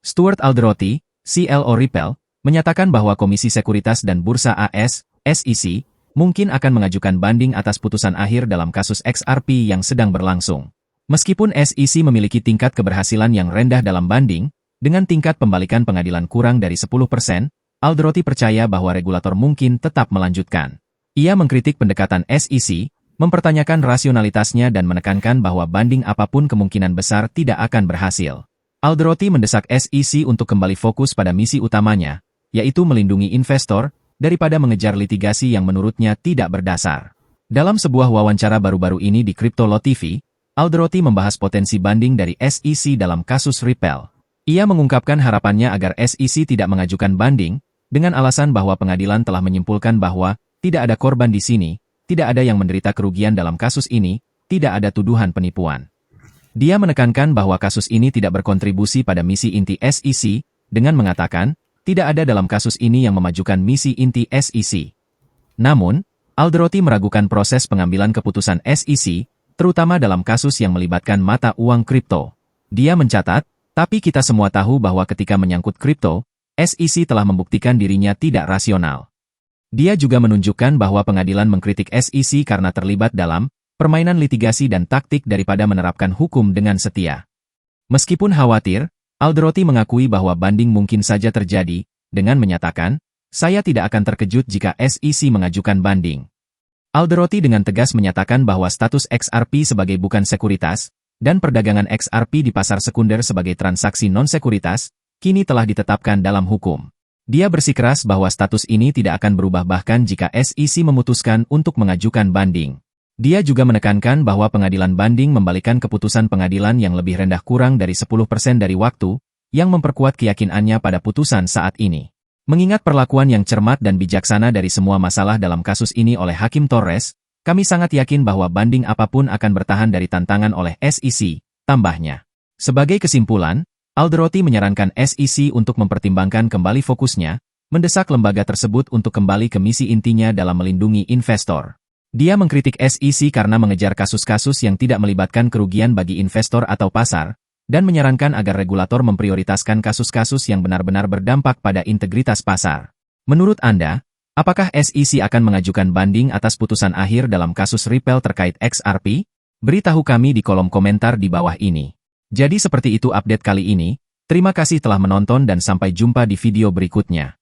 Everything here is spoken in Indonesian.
Stuart Alderoty, CLO Ripple, menyatakan bahwa Komisi Sekuritas dan Bursa AS, SEC, mungkin akan mengajukan banding atas putusan akhir dalam kasus XRP yang sedang berlangsung. Meskipun SEC memiliki tingkat keberhasilan yang rendah dalam banding, dengan tingkat pembalikan pengadilan kurang dari 10%, Alderoty percaya bahwa regulator mungkin tetap melanjutkan. Ia mengkritik pendekatan SEC, mempertanyakan rasionalitasnya dan menekankan bahwa banding apapun kemungkinan besar tidak akan berhasil. Alderoty mendesak SEC untuk kembali fokus pada misi utamanya, yaitu melindungi investor, daripada mengejar litigasi yang menurutnya tidak berdasar. Dalam sebuah wawancara baru-baru ini di Crypto Law TV, Alderoty membahas potensi banding dari SEC dalam kasus Ripple. Ia mengungkapkan harapannya agar SEC tidak mengajukan banding, dengan alasan bahwa pengadilan telah menyimpulkan bahwa tidak ada korban di sini, tidak ada yang menderita kerugian dalam kasus ini, tidak ada tuduhan penipuan. Dia menekankan bahwa kasus ini tidak berkontribusi pada misi inti SEC, dengan mengatakan, tidak ada dalam kasus ini yang memajukan misi inti SEC. Namun, Alderoty meragukan proses pengambilan keputusan SEC, terutama dalam kasus yang melibatkan mata uang kripto. Dia mencatat, tapi kita semua tahu bahwa ketika menyangkut kripto, SEC telah membuktikan dirinya tidak rasional. Dia juga menunjukkan bahwa pengadilan mengkritik SEC karena terlibat dalam permainan litigasi dan taktik daripada menerapkan hukum dengan setia. Meskipun khawatir, Alderoty mengakui bahwa banding mungkin saja terjadi, dengan menyatakan, saya tidak akan terkejut jika SEC mengajukan banding. Alderoty dengan tegas menyatakan bahwa status XRP sebagai bukan sekuritas, dan perdagangan XRP di pasar sekunder sebagai transaksi non-sekuritas, kini telah ditetapkan dalam hukum. Dia bersikeras bahwa status ini tidak akan berubah bahkan jika SEC memutuskan untuk mengajukan banding. Dia juga menekankan bahwa pengadilan banding membalikan keputusan pengadilan yang lebih rendah kurang dari 10% dari waktu, yang memperkuat keyakinannya pada putusan saat ini. Mengingat perlakuan yang cermat dan bijaksana dari semua masalah dalam kasus ini oleh Hakim Torres, kami sangat yakin bahwa banding apapun akan bertahan dari tantangan oleh SEC, tambahnya. Sebagai kesimpulan, Alderoty menyarankan SEC untuk mempertimbangkan kembali fokusnya, mendesak lembaga tersebut untuk kembali ke misi intinya dalam melindungi investor. Dia mengkritik SEC karena mengejar kasus-kasus yang tidak melibatkan kerugian bagi investor atau pasar, dan menyarankan agar regulator memprioritaskan kasus-kasus yang benar-benar berdampak pada integritas pasar. Menurut Anda, apakah SEC akan mengajukan banding atas putusan akhir dalam kasus Ripple terkait XRP? Beritahu kami di kolom komentar di bawah ini. Jadi seperti itu update kali ini, terima kasih telah menonton dan sampai jumpa di video berikutnya.